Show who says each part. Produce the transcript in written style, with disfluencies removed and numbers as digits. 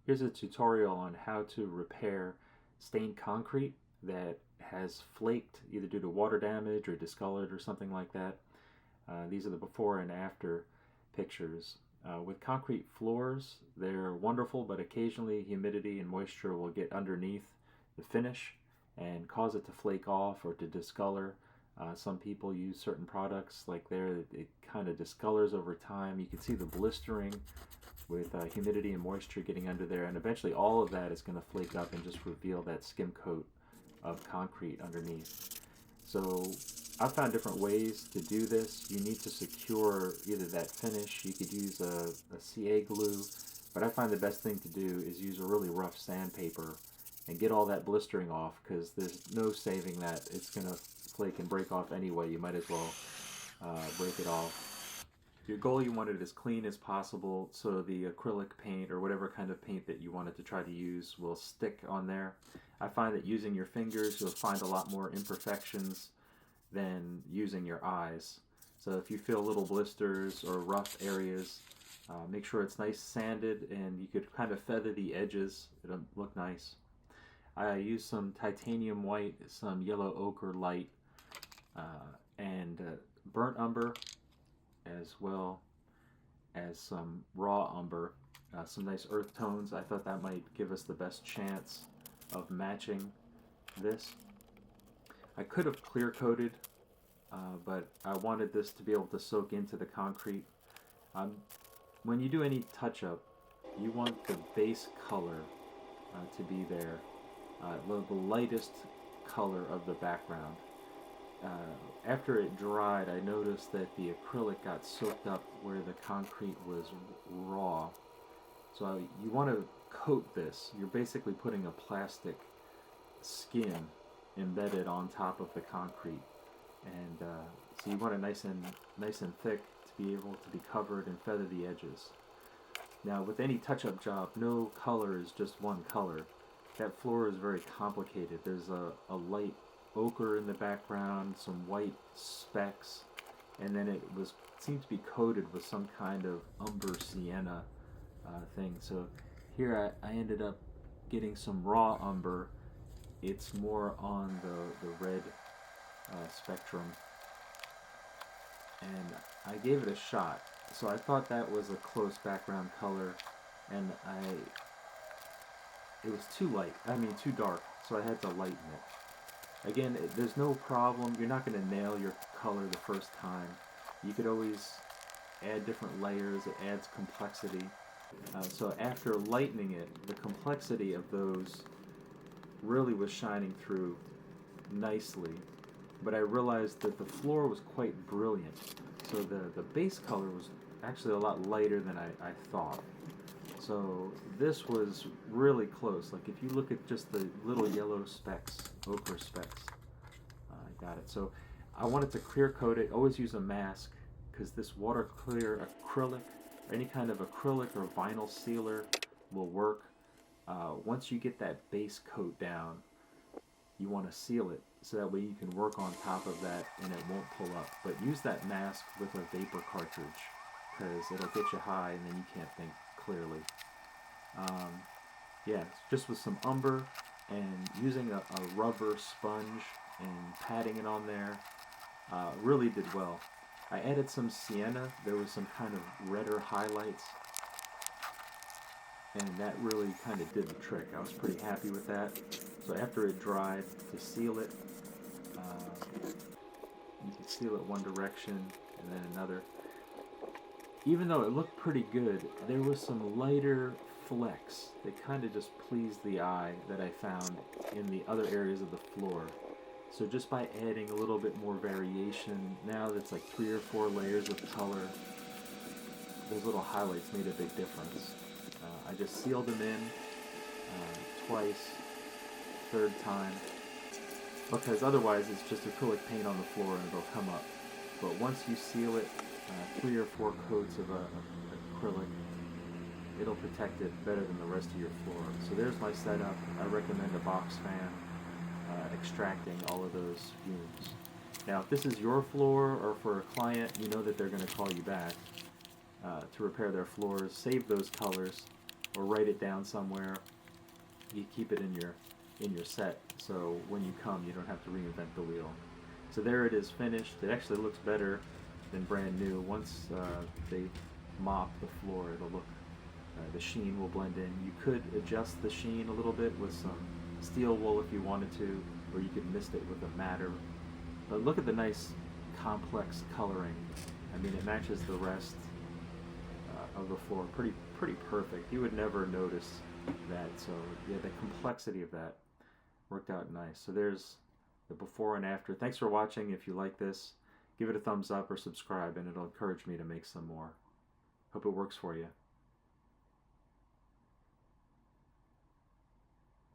Speaker 1: Here's a tutorial on how to repair stained concrete that has flaked either due to water damage or discolored or something like that. These are the before and after pictures. With concrete floors, they're wonderful, but occasionally humidity and moisture will get underneath the finish and cause it to flake off or to discolor. Some people use certain products like there, it kind of discolors over time. You can see the blistering with humidity and moisture getting under there, and eventually all of that is going to flake up and just reveal that skim coat of concrete underneath. So I've found different ways to do this. You need to secure either that finish. You could use a CA glue, but I find the best thing to do is use a really rough sandpaper and get all that blistering off, because there's no saving that. It's going to flake and break off anyway. You might as well break it off. Your goal, you want it as clean as possible so the acrylic paint or whatever kind of paint that you wanted to try to use will stick on there. I find that using your fingers, you'll find a lot more imperfections than using your eyes. So if you feel little blisters or rough areas, make sure it's nice sanded, and you could kind of feather the edges. It'll look nice. I use some titanium white, some yellow ochre light, and burnt umber, as well as some raw umber, some nice earth tones. I thought that might give us the best chance of matching this. I could have clear coated, but I wanted this to be able to soak into the concrete. When you do any touch up, you want the base color to be there, the lightest color of the background. After it dried, I noticed that the acrylic got soaked up where the concrete was raw. So you want to coat this. You're basically putting a plastic skin embedded on top of the concrete, and so you want it nice and thick to be able to be covered and feather the edges. Now, with any touch-up job, no color is just one color. That floor is very complicated. There's a light ochre in the background, some white specks, and then it seemed to be coated with some kind of umber sienna thing. So here I ended up getting some raw umber. It's more on the red spectrum, and I gave it a shot. So I thought that was a close background color, and it was too light. I mean, too dark. So I had to lighten it. Again, there's no problem. You're not going to nail your color the first time. You could always add different layers. It adds complexity. So after lightening it, the complexity of those really was shining through nicely. But I realized that the floor was quite brilliant. So the base color was actually a lot lighter than I thought. So this was really close. Like if you look at just the little yellow specks, ochre specks, I got it. So I wanted to clear coat it. Always use a mask, because this water clear acrylic or any kind of acrylic or vinyl sealer will work. Once you get that base coat down, you want to seal it so that way you can work on top of that and it won't pull up. But use that mask with a vapor cartridge, because it'll get you high and then you can't think clearly. Yeah, just with some umber and using a rubber sponge and patting it on there, really did well. I added some sienna. There was some kind of redder highlights, and that really kind of did the trick. I was pretty happy with that. So after it dried, to seal it, you can seal it one direction and then another. Even though it looked pretty good, there was some lighter flecks that kind of just pleased the eye that I found in the other areas of the floor. So just by adding a little bit more variation, now that's like 3 or 4 layers of color, those little highlights made a big difference. I just sealed them in twice, third time, because otherwise it's just acrylic paint on the floor and it'll come up. But once you seal it, 3 or 4 coats of acrylic, it'll protect it better than the rest of your floor. So there's my setup. I recommend a box fan extracting all of those fumes. Now, if this is your floor or for a client, you know that they're going to call you back to repair their floors. Save those colors. or write it down somewhere. You keep it in your set, so when you come, you don't have to reinvent the wheel. So there it is, finished. It actually looks better than brand new. Once they mop the floor, it'll look, the sheen will blend in. You could adjust the sheen a little bit with some steel wool if you wanted to, or you could mist it with a matter. But look at the nice complex coloring. I mean, it matches the rest of the floor pretty perfect. You would never notice that. So yeah, the complexity of that worked out nice. So there's the before and after. Thanks for watching. If you like this, give it a thumbs up or subscribe, and it'll encourage me to make some more. Hope it works for you.